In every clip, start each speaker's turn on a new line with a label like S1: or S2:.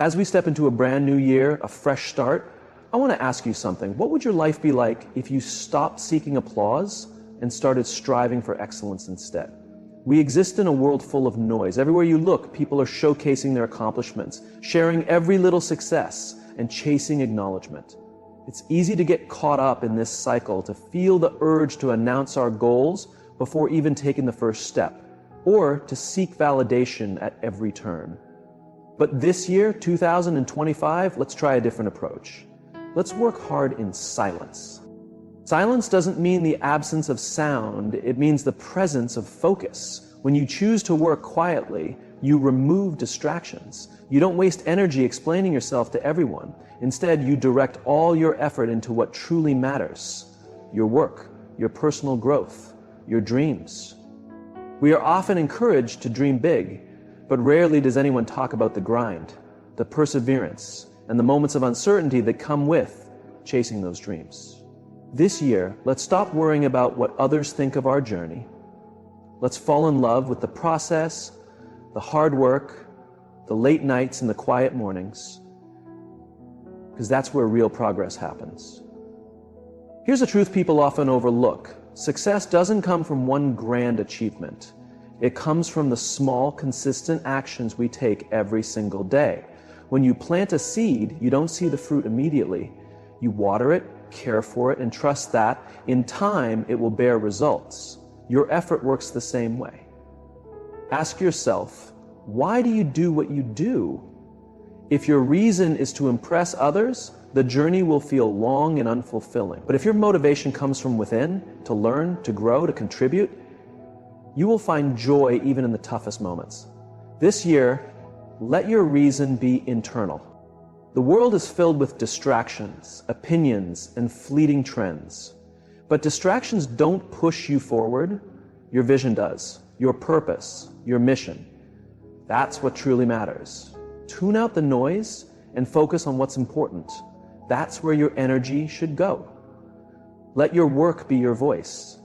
S1: As we step into a brand new year, a fresh start, I want to ask you something. What would your life be like if you stopped seeking applause and started striving for excellence instead? We exist in a world full of noise. Everywhere you look, people are showcasing their accomplishments, sharing every little success, and chasing acknowledgement. It's easy to get caught up in this cycle, to feel the urge to announce our goals before even taking the first step, or to seek validation at every turn. But this year, 2025, let's try a different approach. Let's work hard in silence. Silence doesn't mean the absence of sound, it means the presence of focus. When you choose to work quietly, you remove distractions. You don't waste energy explaining yourself to everyone. Instead, you direct all your effort into what truly matters: your work, your personal growth, your dreams. We are often encouraged to dream big, but rarely does anyone talk about the grind, the perseverance, and the moments of uncertainty that come with chasing those dreams. This year, let's stop worrying about what others think of our journey. Let's fall in love with the process, the hard work, the late nights and the quiet mornings, because that's where real progress happens. Here's a truth people often overlook. Success doesn't come from one grand achievement. It comes from the small, consistent actions we take every single day. When you plant a seed, you don't see the fruit immediately. You water it, care for it, and trust that in time it will bear results. Your effort works the same way. Ask yourself, why do you do what you do? If your reason is to impress others, the journey will feel long and unfulfilling. But if your motivation comes from within, to learn, to grow, to contribute, you will find joy even in the toughest moments. This year, let your reason be internal. The world is filled with distractions, opinions, and fleeting trends. But distractions don't push you forward. Your vision does. Your purpose, your mission. That's what truly matters. Tune out the noise and focus on what's important. That's where your energy should go. Let your work be your voice.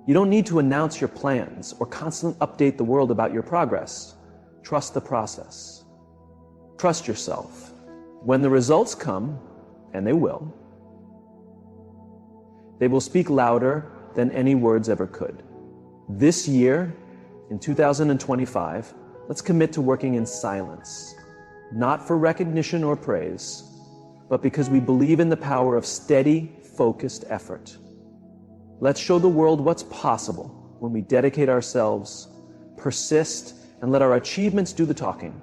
S1: You don't need to announce your plans or constantly update the world about your progress. Trust the process. Trust yourself. When the results come, and they will speak louder than any words ever could. This year, in 2025, let's commit to working in silence, not for recognition or praise, but because we believe in the power of steady, focused effort. Let's show the world what's possible when we dedicate ourselves, persist, and let our achievements do the talking.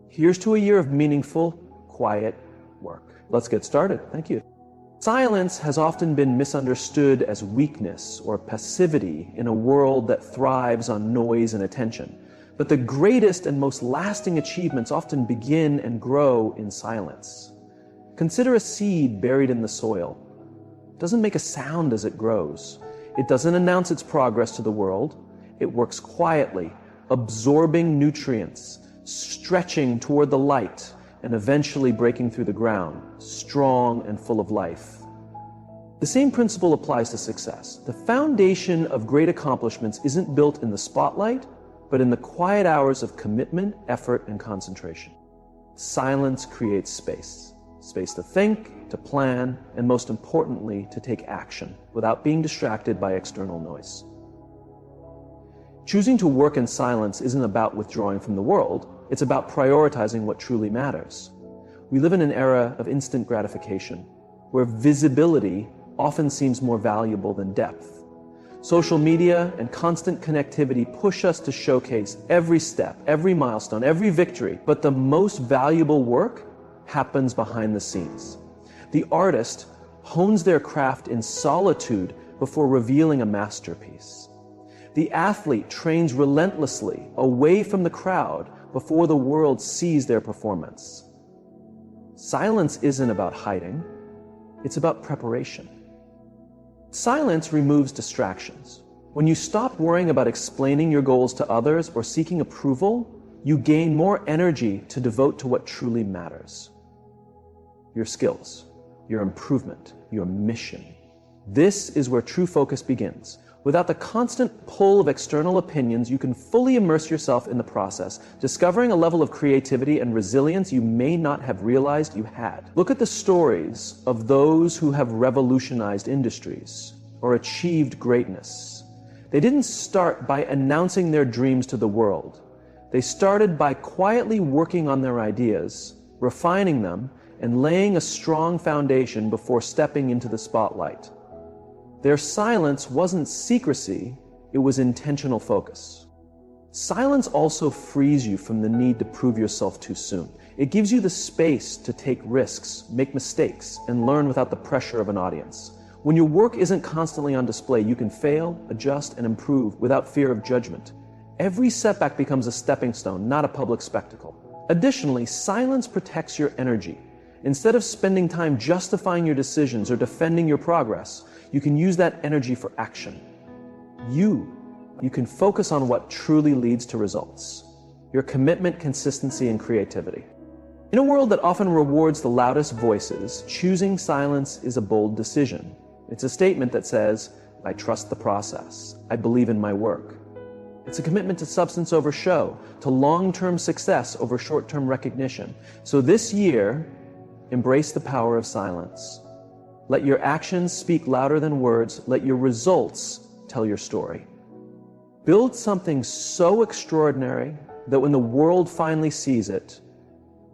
S1: Here's to a year of meaningful, quiet work. Let's get started. Thank you. Silence has often been misunderstood as weakness or passivity in a world that thrives on noise and attention. But the greatest and most lasting achievements often begin and grow in silence. Consider a seed buried in the soil. It doesn't make a sound as it grows. It doesn't announce its progress to the world. It works quietly, absorbing nutrients, stretching toward the light, and eventually breaking through the ground, strong and full of life. The same principle applies to success. The foundation of great accomplishments isn't built in the spotlight, but in the quiet hours of commitment, effort, and concentration. Silence creates space. Space to think, to plan, and most importantly, to take action without being distracted by external noise. Choosing to work in silence isn't about withdrawing from the world. It's about prioritizing what truly matters. We live in an era of instant gratification, where visibility often seems more valuable than depth. Social media and constant connectivity push us to showcase every step, every milestone, every victory, but the most valuable work happens behind the scenes. The artist hones their craft in solitude before revealing a masterpiece. The athlete trains relentlessly away from the crowd before the world sees their performance. Silence isn't about hiding, it's about preparation. Silence removes distractions. When you stop worrying about explaining your goals to others or seeking approval, you gain more energy to devote to what truly matters. Your skills, your improvement, your mission. This is where true focus begins. Without the constant pull of external opinions, you can fully immerse yourself in the process, discovering a level of creativity and resilience you may not have realized you had. Look at the stories of those who have revolutionized industries or achieved greatness. They didn't start by announcing their dreams to the world. They started by quietly working on their ideas, refining them, and laying a strong foundation before stepping into the spotlight. Their silence wasn't secrecy, it was intentional focus. Silence also frees you from the need to prove yourself too soon. It gives you the space to take risks, make mistakes, and learn without the pressure of an audience. When your work isn't constantly on display, you can fail, adjust, and improve without fear of judgment. Every setback becomes a stepping stone, not a public spectacle. Additionally, silence protects your energy. Instead of spending time justifying your decisions or defending your progress, you can use that energy for action. You can focus on what truly leads to results. Your commitment, consistency, and creativity. In a world that often rewards the loudest voices, choosing silence is a bold decision. It's a statement that says, I trust the process. I believe in my work. It's a commitment to substance over show, to long-term success over short-term recognition. So this year, embrace the power of silence. Let your actions speak louder than words. Let your results tell your story. Build something so extraordinary that when the world finally sees it,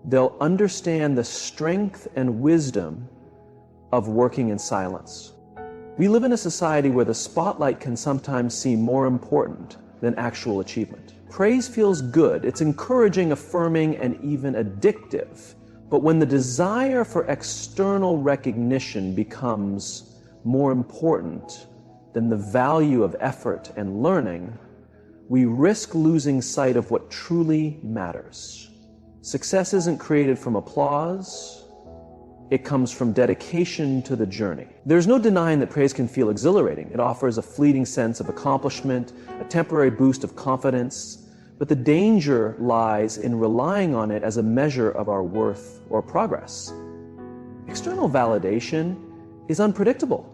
S1: they'll understand the strength and wisdom of working in silence. We live in a society where the spotlight can sometimes seem more important than actual achievement. Praise feels good. It's encouraging, affirming, and even addictive. But when the desire for external recognition becomes more important than the value of effort and learning, we risk losing sight of what truly matters. Success isn't created from applause. It comes from dedication to the journey. There's no denying that praise can feel exhilarating. It offers a fleeting sense of accomplishment, a temporary boost of confidence. But the danger lies in relying on it as a measure of our worth or progress. External validation is unpredictable.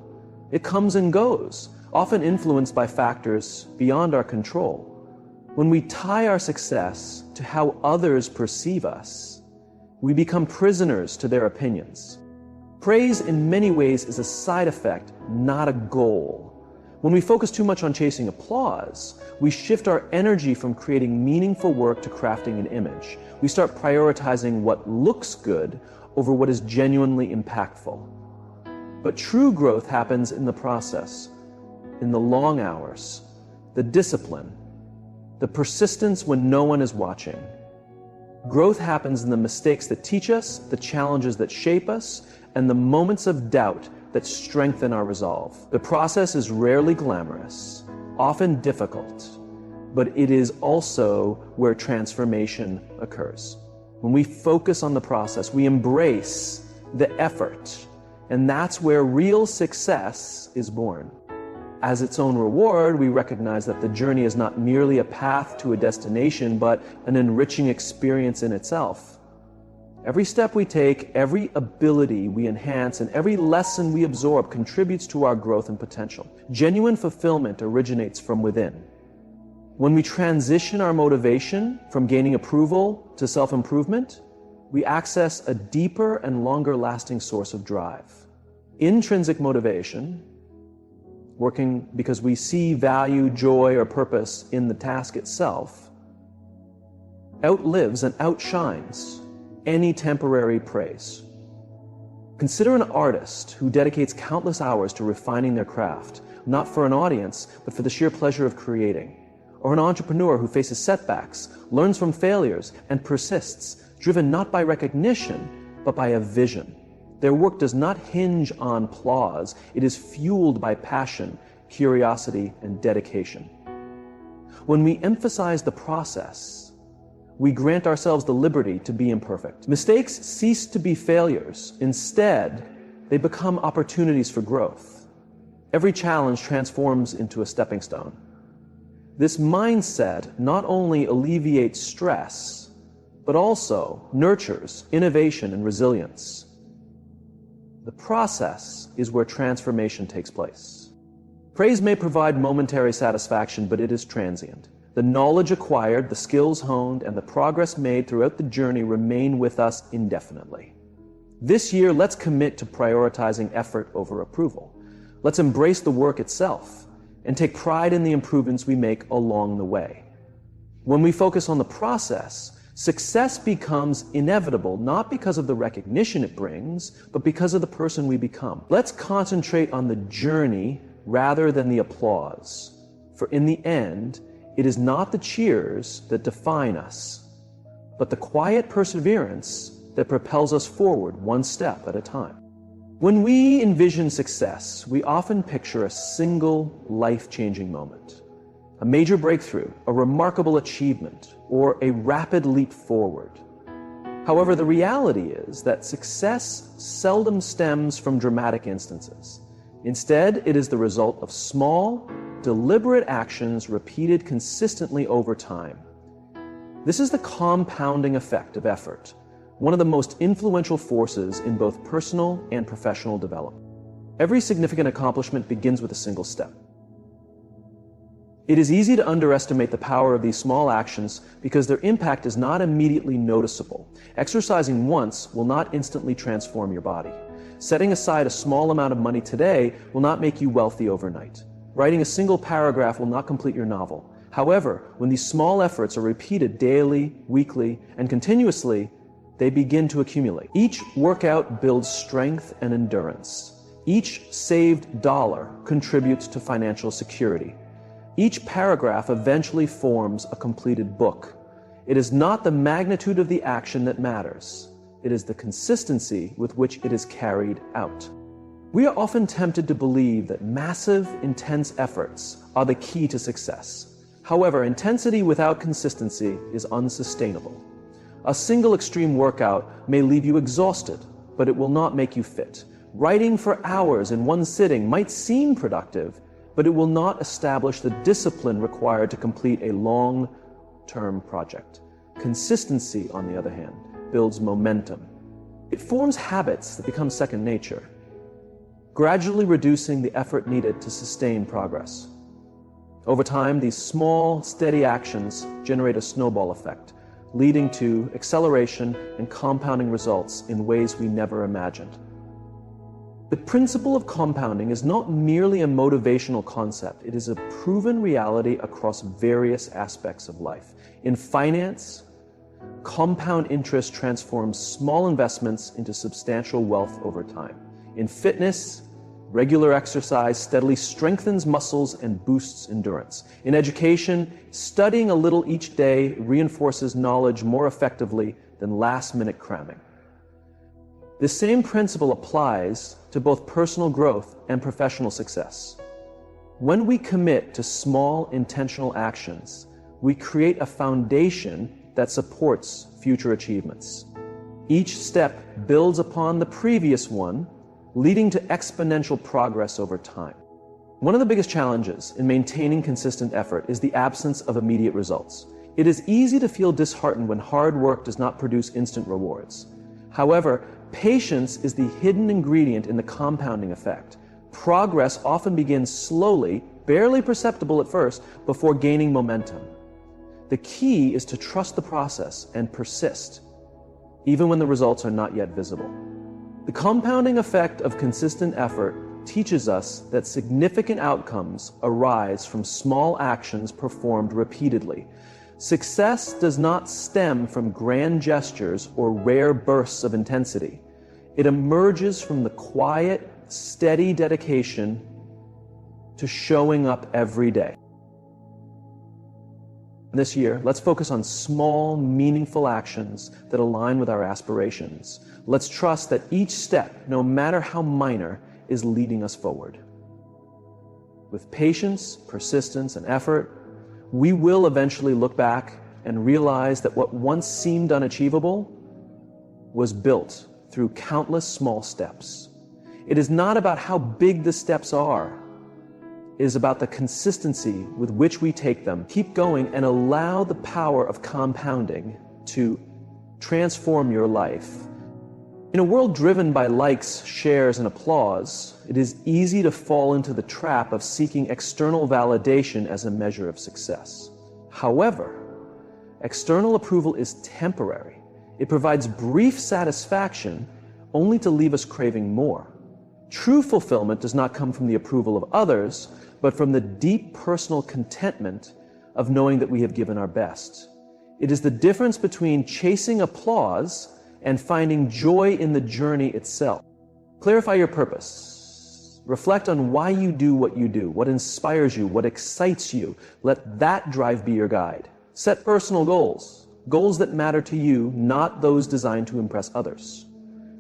S1: It comes and goes, often influenced by factors beyond our control. When we tie our success to how others perceive us, we become prisoners to their opinions. Praise in many ways is a side effect, not a goal. When we focus too much on chasing applause, we shift our energy from creating meaningful work to crafting an image. We start prioritizing what looks good over what is genuinely impactful. But true growth happens in the process, in the long hours, the discipline, the persistence when no one is watching. Growth happens in the mistakes that teach us, the challenges that shape us, and the moments of doubt that strengthen our resolve. The process is rarely glamorous, often difficult, but it is also where transformation occurs. When we focus on the process, we embrace the effort, and that's where real success is born. As its own reward, we recognize that the journey is not merely a path to a destination, but an enriching experience in itself. Every step we take, every ability we enhance, and every lesson we absorb contributes to our growth and potential. Genuine fulfillment originates from within. When we transition our motivation from gaining approval to self-improvement, we access a deeper and longer-lasting source of drive. Intrinsic motivation, working because we see value, joy, or purpose in the task itself, outlives and outshines any temporary praise. Consider an artist who dedicates countless hours to refining their craft, not for an audience, but for the sheer pleasure of creating. Or an entrepreneur who faces setbacks, learns from failures, and persists, driven not by recognition, but by a vision. Their work does not hinge on applause. It is fueled by passion, curiosity, and dedication. When we emphasize the process, we grant ourselves the liberty to be imperfect. Mistakes cease to be failures. Instead, they become opportunities for growth. Every challenge transforms into a stepping stone. This mindset not only alleviates stress, but also nurtures innovation and resilience. The process is where transformation takes place. Praise may provide momentary satisfaction, but it is transient. The knowledge acquired, the skills honed, and the progress made throughout the journey remain with us indefinitely. This year, let's commit to prioritizing effort over approval. Let's embrace the work itself and take pride in the improvements we make along the way. When we focus on the process, success becomes inevitable, not because of the recognition it brings, but because of the person we become. Let's concentrate on the journey rather than the applause. For in the end, it is not the cheers that define us, but the quiet perseverance that propels us forward one step at a time. When we envision success, we often picture a single life-changing moment. A major breakthrough, a remarkable achievement, or a rapid leap forward. However, the reality is that success seldom stems from dramatic instances. Instead, it is the result of small, deliberate actions repeated consistently over time. This is the compounding effect of effort, one of the most influential forces in both personal and professional development. Every significant accomplishment begins with a single step. It is easy to underestimate the power of these small actions because their impact is not immediately noticeable. Exercising once will not instantly transform your body. Setting aside a small amount of money today will not make you wealthy overnight. Writing a single paragraph will not complete your novel. However, when these small efforts are repeated daily, weekly, and continuously, they begin to accumulate. Each workout builds strength and endurance. Each saved dollar contributes to financial security. Each paragraph eventually forms a completed book. It is not the magnitude of the action that matters. It is the consistency with which it is carried out. We are often tempted to believe that massive, intense efforts are the key to success. However, intensity without consistency is unsustainable. A single extreme workout may leave you exhausted, but it will not make you fit. Writing for hours in one sitting might seem productive, but it will not establish the discipline required to complete a long-term project. Consistency, on the other hand, builds momentum. It forms habits that become second nature, gradually reducing the effort needed to sustain progress. Over time, these small, steady actions generate a snowball effect, leading to acceleration and compounding results in ways we never imagined. The principle of compounding is not merely a motivational concept. It is a proven reality across various aspects of life. In finance, compound interest transforms small investments into substantial wealth over time. In fitness, regular exercise steadily strengthens muscles and boosts endurance. In education, studying a little each day reinforces knowledge more effectively than last-minute cramming. The same principle applies to both personal growth and professional success. When we commit to small, intentional actions, we create a foundation that supports future achievements. Each step builds upon the previous one, leading to exponential progress over time. One of the biggest challenges in maintaining consistent effort is the absence of immediate results. It is easy to feel disheartened when hard work does not produce instant rewards. However, patience is the hidden ingredient in the compounding effect. Progress often begins slowly, barely perceptible at first, before gaining momentum. The key is to trust the process and persist, even when the results are not yet visible. The compounding effect of consistent effort teaches us that significant outcomes arise from small actions performed repeatedly. Success does not stem from grand gestures or rare bursts of intensity. It emerges from the quiet, steady dedication to showing up every day. This year, let's focus on small, meaningful actions that align with our aspirations. Let's trust that each step, no matter how minor, is leading us forward. With patience, persistence, and effort, we will eventually look back and realize that what once seemed unachievable was built through countless small steps. It is not about how big the steps are. It is about the consistency with which we take them. Keep going and allow the power of compounding to transform your life. In a world driven by likes, shares, and applause, it is easy to fall into the trap of seeking external validation as a measure of success. However, external approval is temporary. It provides brief satisfaction only to leave us craving more. True fulfillment does not come from the approval of others, but from the deep personal contentment of knowing that we have given our best. It is the difference between chasing applause and finding joy in the journey itself. Clarify your purpose. Reflect on why you do, what inspires you, what excites you. Let that drive be your guide. Set personal goals, goals that matter to you, not those designed to impress others.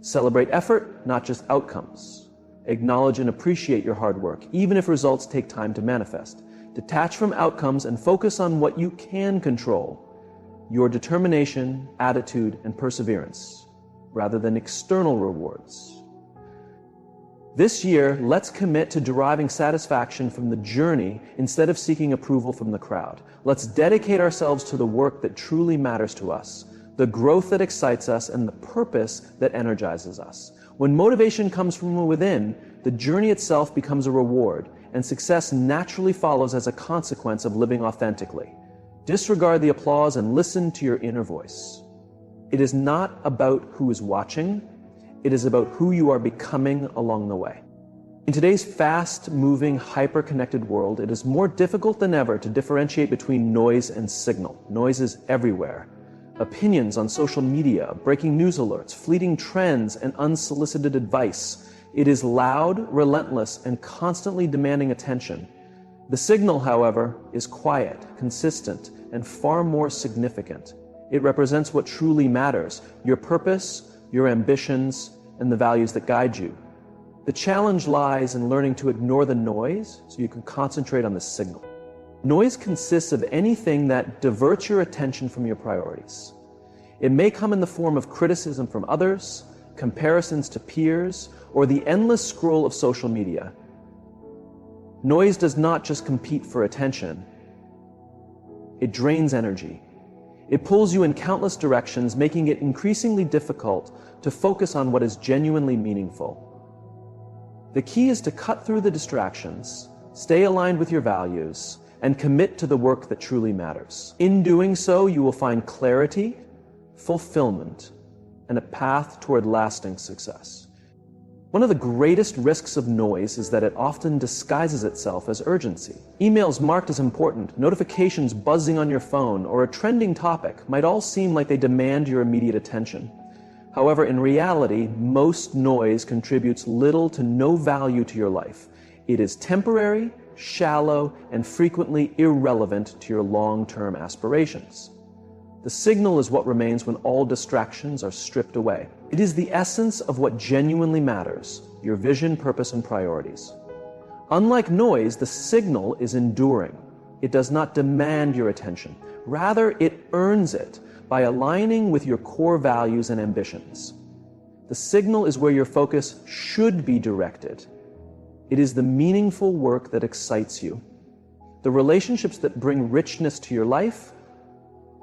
S1: Celebrate effort, not just outcomes. Acknowledge and appreciate your hard work, even if results take time to manifest. Detach from outcomes and focus on what you can control. Your determination, attitude, and perseverance, rather than external rewards. This year, let's commit to deriving satisfaction from the journey instead of seeking approval from the crowd. Let's dedicate ourselves to the work that truly matters to us, the growth that excites us, and the purpose that energizes us. When motivation comes from within, the journey itself becomes a reward, and success naturally follows as a consequence of living authentically. Disregard the applause and listen to your inner voice. It is not about who is watching, it is about who you are becoming along the way. In today's fast-moving, hyper-connected world, it is more difficult than ever to differentiate between noise and signal. Noise is everywhere. Opinions on social media, breaking news alerts, fleeting trends, and unsolicited advice. It is loud, relentless, and constantly demanding attention. The signal, however, is quiet, consistent, and far more significant. It represents what truly matters, your purpose, your ambitions, and the values that guide you. The challenge lies in learning to ignore the noise so you can concentrate on the signal. Noise consists of anything that diverts your attention from your priorities. It may come in the form of criticism from others, comparisons to peers, or the endless scroll of social media. Noise does not just compete for attention. It drains energy. It pulls you in countless directions, making it increasingly difficult to focus on what is genuinely meaningful. The key is to cut through the distractions, stay aligned with your values, and commit to the work that truly matters. In doing so, you will find clarity, fulfillment, and a path toward lasting success. One of the greatest risks of noise is that it often disguises itself as urgency. Emails marked as important, notifications buzzing on your phone, or a trending topic might all seem like they demand your immediate attention. However, in reality, most noise contributes little to no value to your life. It is temporary, shallow, and frequently irrelevant to your long-term aspirations. The signal is what remains when all distractions are stripped away. It is the essence of what genuinely matters, your vision, purpose, and priorities. Unlike noise, the signal is enduring. It does not demand your attention. Rather, it earns it by aligning with your core values and ambitions. The signal is where your focus should be directed. It is the meaningful work that excites you, the relationships that bring richness to your life,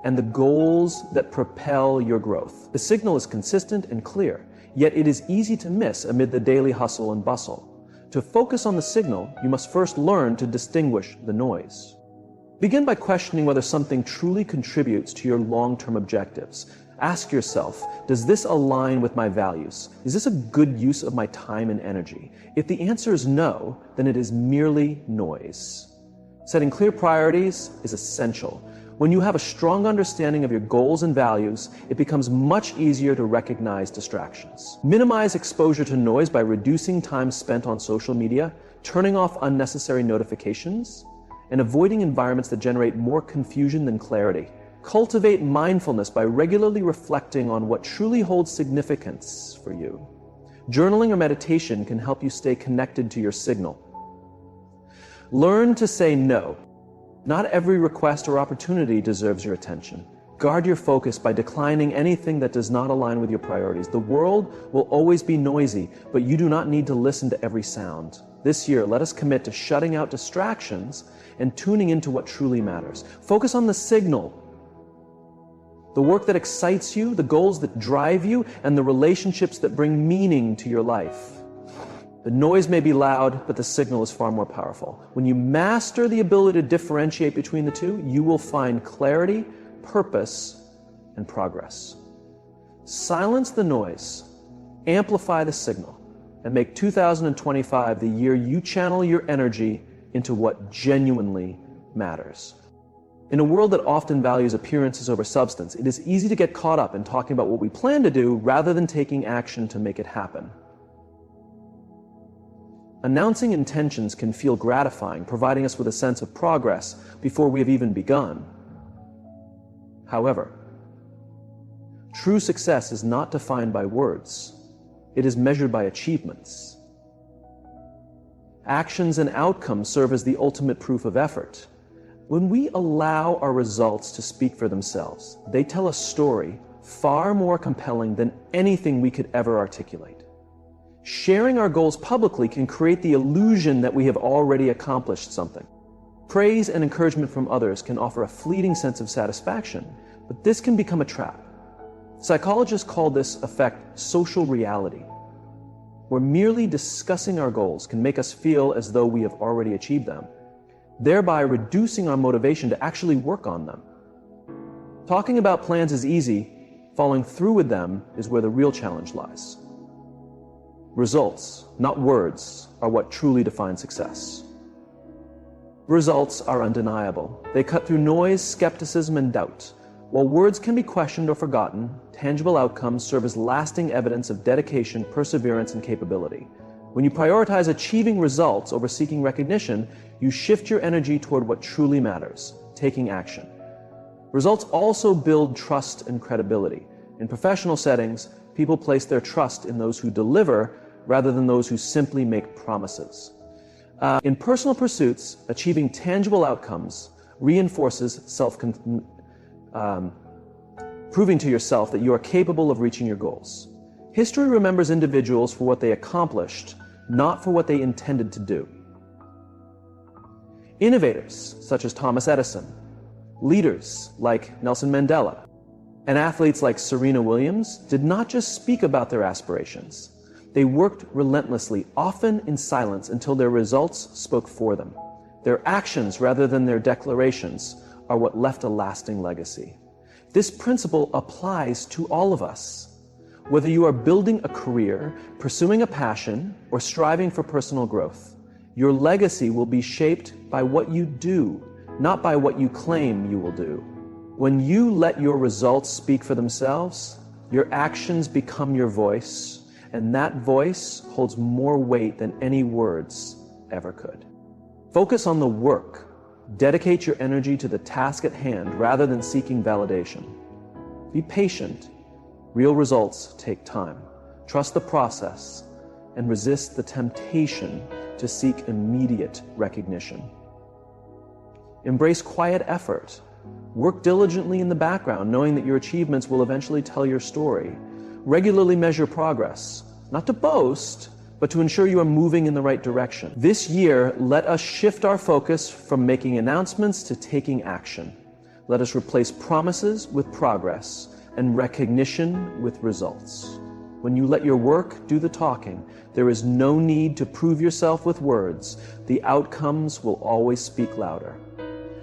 S1: and the goals that propel your growth. The signal is consistent and clear, yet it is easy to miss amid the daily hustle and bustle. To focus on the signal, you must first learn to distinguish the noise. Begin by questioning whether something truly contributes to your long-term objectives. Ask yourself, does this align with my values? Is this a good use of my time and energy? If the answer is no, then it is merely noise. Setting clear priorities is essential. When you have a strong understanding of your goals and values, it becomes much easier to recognize distractions. Minimize exposure to noise by reducing time spent on social media, turning off unnecessary notifications, and avoiding environments that generate more confusion than clarity. Cultivate mindfulness by regularly reflecting on what truly holds significance for you. Journaling or meditation can help you stay connected to your signal. Learn to say no. Not every request or opportunity deserves your attention. Guard your focus by declining anything that does not align with your priorities. The world will always be noisy, but you do not need to listen to every sound. This year, let us commit to shutting out distractions and tuning into what truly matters. Focus on the signal. The work that excites you, the goals that drive you, and the relationships that bring meaning to your life. The noise may be loud, but the signal is far more powerful. When you master the ability to differentiate between the two, you will find clarity, purpose, and progress. Silence the noise, amplify the signal, and make 2025 the year you channel your energy into what genuinely matters. In a world that often values appearances over substance, it is easy to get caught up in talking about what we plan to do rather than taking action to make it happen. Announcing intentions can feel gratifying, providing us with a sense of progress before we have even begun. However, true success is not defined by words. It is measured by achievements. Actions and outcomes serve as the ultimate proof of effort. When we allow our results to speak for themselves, they tell a story far more compelling than anything we could ever articulate. Sharing our goals publicly can create the illusion that we have already accomplished something. Praise and encouragement from others can offer a fleeting sense of satisfaction, but this can become a trap. Psychologists call this effect social reality, where merely discussing our goals can make us feel as though we have already achieved them, thereby reducing our motivation to actually work on them. Talking about plans is easy, following through with them is where the real challenge lies. Results, not words, are what truly define success. Results are undeniable. They cut through noise, skepticism, and doubt. While words can be questioned or forgotten, tangible outcomes serve as lasting evidence of dedication, perseverance, and capability. When you prioritize achieving results over seeking recognition, you shift your energy toward what truly matters, taking action. Results also build trust and credibility. In professional settings, people place their trust in those who deliver rather than those who simply make promises. In personal pursuits, achieving tangible outcomes reinforces proving to yourself that you are capable of reaching your goals. History remembers individuals for what they accomplished, not for what they intended to do. Innovators, such as Thomas Edison, leaders like Nelson Mandela, and athletes like Serena Williams did not just speak about their aspirations. They worked relentlessly, often in silence, until their results spoke for them. Their actions, rather than their declarations, are what left a lasting legacy. This principle applies to all of us. Whether you are building a career, pursuing a passion, or striving for personal growth, your legacy will be shaped by what you do, not by what you claim you will do. When you let your results speak for themselves, your actions become your voice, and that voice holds more weight than any words ever could. Focus on the work. Dedicate your energy to the task at hand rather than seeking validation. Be patient. Real results take time. Trust the process and resist the temptation to seek immediate recognition. Embrace quiet effort. Work diligently in the background, knowing that your achievements will eventually tell your story. Regularly measure progress, not to boast, but to ensure you are moving in the right direction. This year, let us shift our focus from making announcements to taking action. Let us replace promises with progress and recognition with results. When you let your work do the talking, there is no need to prove yourself with words. The outcomes will always speak louder.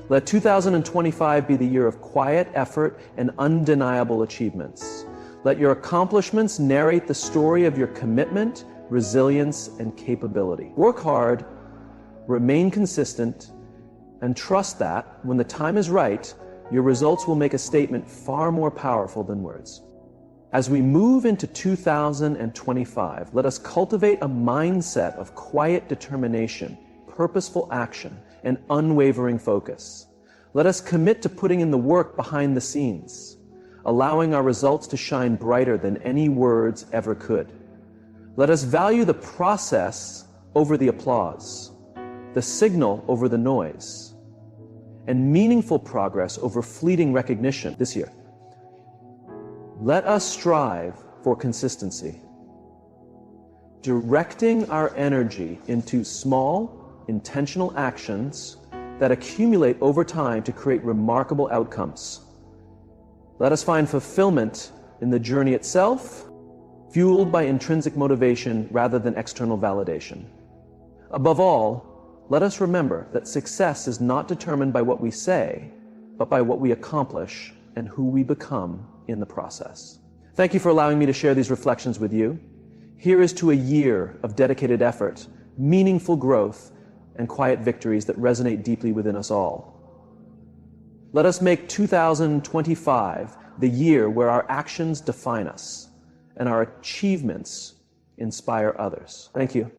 S1: Let 2025 be the year of quiet effort and undeniable achievements. Let your accomplishments narrate the story of your commitment, resilience, and capability. Work hard, remain consistent, and trust that, when the time is right, your results will make a statement far more powerful than words. As we move into 2025, let us cultivate a mindset of quiet determination, purposeful action, and unwavering focus. Let us commit to putting in the work behind the scenes, allowing our results to shine brighter than any words ever could. Let us value the process over the applause, the signal over the noise, and meaningful progress over fleeting recognition this year. Let us strive for consistency, directing our energy into small, intentional actions that accumulate over time to create remarkable outcomes. Let us find fulfillment in the journey itself, fueled by intrinsic motivation rather than external validation. Above all, let us remember that success is not determined by what we say, but by what we accomplish and who we become in the process. Thank you for allowing me to share these reflections with you. Here is to a year of dedicated effort, meaningful growth, and quiet victories that resonate deeply within us all. Let us make 2025 the year where our actions define us and our achievements inspire others. Thank you.